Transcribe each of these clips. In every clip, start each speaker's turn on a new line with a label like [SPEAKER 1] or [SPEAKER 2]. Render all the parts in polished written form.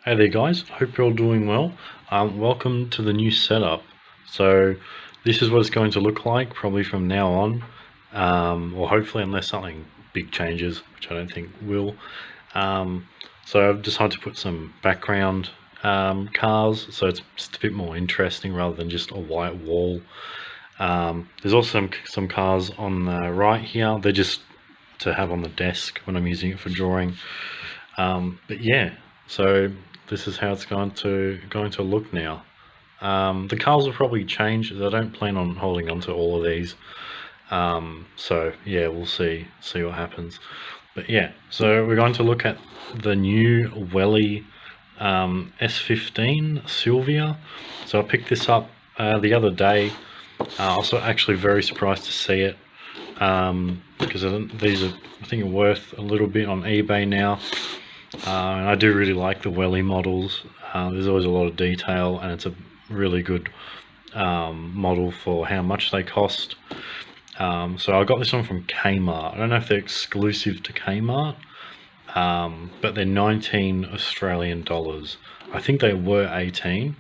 [SPEAKER 1] Hey there guys, hope you're all doing well. Welcome to the new setup. So this is what it's going to look like probably from now on, or hopefully unless something big changes, which I don't think will. So I've decided to put some background cars, so it's just a bit more interesting rather than just a white wall. There's also some cars on the right here. They're just to have on the desk when I'm using it for drawing. But yeah, so this is how it's going to look now. The cars will probably change, as I don't plan on holding on to all of these. So yeah, we'll see what happens. But yeah, so we're going to look at the new Welly S15 Silvia. So I picked this up the other day. I was actually very surprised to see it, because these are, I think, are worth a little bit on eBay now. And I do really like the Welly models. There's always a lot of detail, and it's a really good model for how much they cost. So I got this one from Kmart. I don't know if they're exclusive to Kmart, but they're 19 Australian dollars. I think they were 18,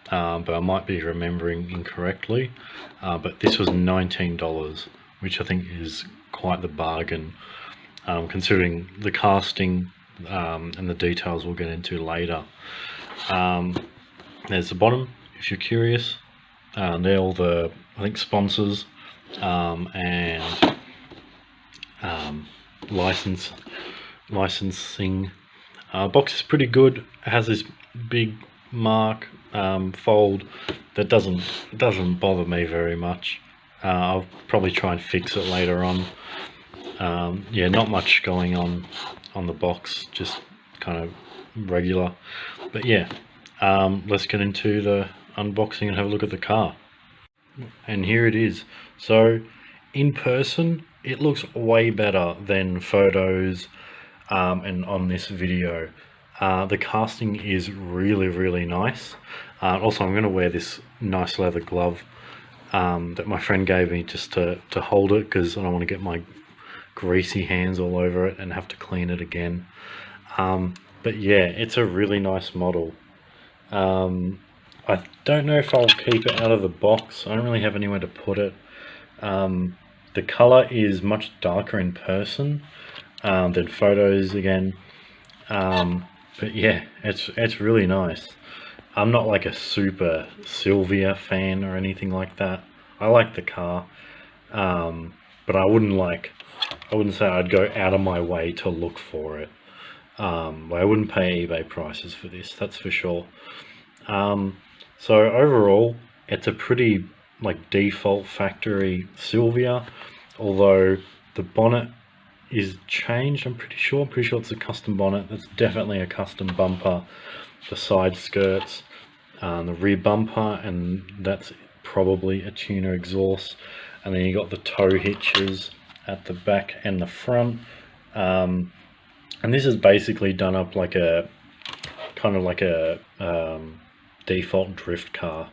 [SPEAKER 1] but I might be remembering incorrectly. But this was $19, which I think is quite the bargain, considering the casting and the details we'll get into later. There's the bottom, if you're curious. They're all the, I think, sponsors and licensing. Box is pretty good. It has this big mark fold that doesn't bother me very much. I'll probably try and fix it later on. Yeah, not much going on the box, just kind of regular. But yeah, let's get into the unboxing and have a look at the car. And here it is. So in person it looks way better than photos and on this video. The casting is really nice. Also, I'm going to wear this nice leather glove that my friend gave me just to hold it, because I don't want to get my greasy hands all over it and have to clean it again. But yeah, it's a really nice model. I don't know if I'll keep it out of the box. I don't really have anywhere to put it. The color is much darker in person than photos again. But yeah, it's really nice. I'm not like a super Silvia fan or anything like that. I like the car, but I wouldn't say I'd go out of my way to look for it. I wouldn't pay eBay prices for this, that's for sure. So overall, it's a pretty like default factory Silvia, although the bonnet is changed. I'm pretty sure it's a custom bonnet. It's definitely a custom bumper, the side skirts, the rear bumper, and that's probably a tuner exhaust. And then you got the tow hitches at the back and the front, and this is basically done up like a kind of like a default drift car,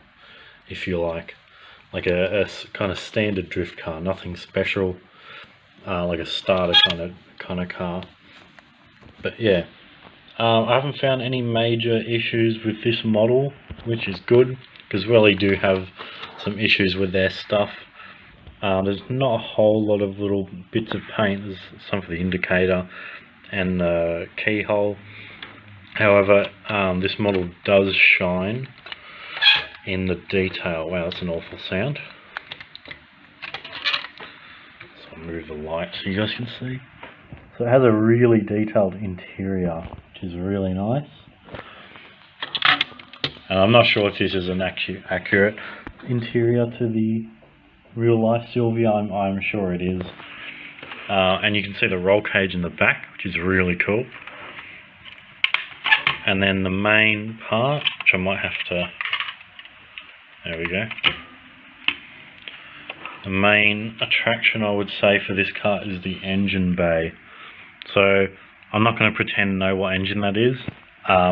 [SPEAKER 1] if you like a kind of standard drift car, nothing special, like a starter kind of car. But yeah, I haven't found any major issues with this model, which is good, because Welly do have some issues with their stuff. There's not a whole lot of little bits of paint. There's some for the indicator and the keyhole. However, this model does shine in the detail. Wow, that's an awful sound. So I'll move the light so you guys can see. So it has a really detailed interior, which is really nice. And I'm not sure if this is an accurate interior to the real life Silvia. I'm sure it is. And you can see the roll cage in the back, which is really cool. And then the main part, which I might have to, there we go. The main attraction, I would say, for this car is the engine bay. So I'm not going to pretend to know what engine that is.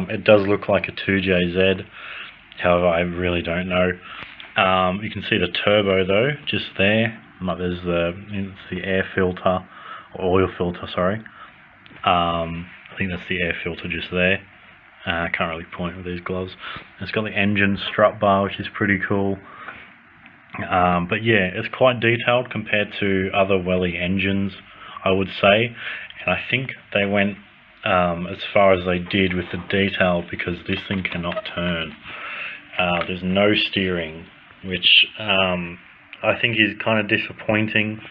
[SPEAKER 1] It does look like a 2JZ, however I really don't know. You can see the turbo though, just there. Like there's the air filter, or oil filter, sorry. I think that's the air filter just there. I can't really point with these gloves. It's got the engine strut bar, which is pretty cool. But yeah, it's quite detailed compared to other Welly engines, I would say. And I think they went as far as they did with the detail because this thing cannot turn. There's no steering, which I think is kind of disappointing.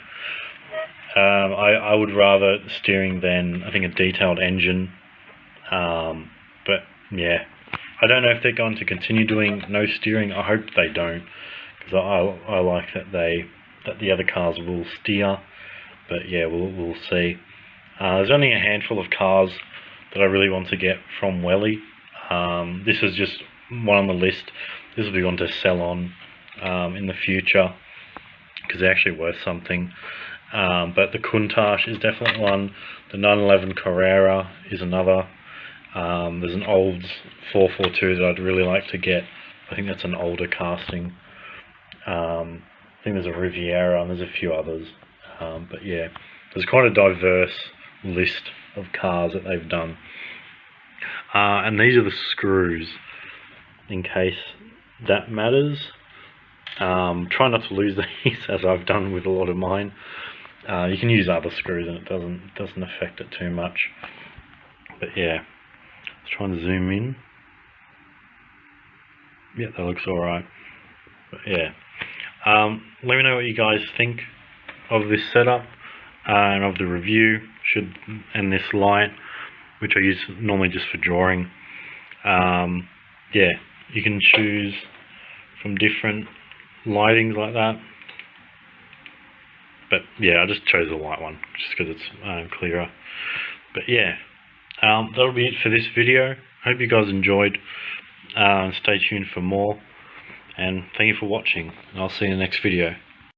[SPEAKER 1] I would rather steering than, I think, a detailed engine. But yeah, I don't know if they're going to continue doing no steering. I hope they don't, because I like that the other cars will steer. But yeah, we'll see. There's only a handful of cars that I really want to get from Welly. This is just one on the list. This will be one to sell on in the future because they're actually worth something. But the Countach is definitely one. The 911 Carrera is another. There's an old 442 that I'd really like to get. I think that's an older casting. I think there's a Riviera and there's a few others. But yeah, there's quite a diverse list of cars that they've done. And these are the screws, in case that matters. Try not to lose these, as I've done with a lot of mine. You can use other screws and it doesn't affect it too much. But yeah, let's try and zoom in. Yeah, that looks alright. But yeah, let me know what you guys think of this setup and of the review, and this light, which I use normally just for drawing. Yeah, you can choose from different lightings like that. But yeah, I just chose the white one just because it's clearer. But yeah, that'll be it for this video. I hope you guys enjoyed. Stay tuned for more, and thank you for watching, and I'll see you in the next video.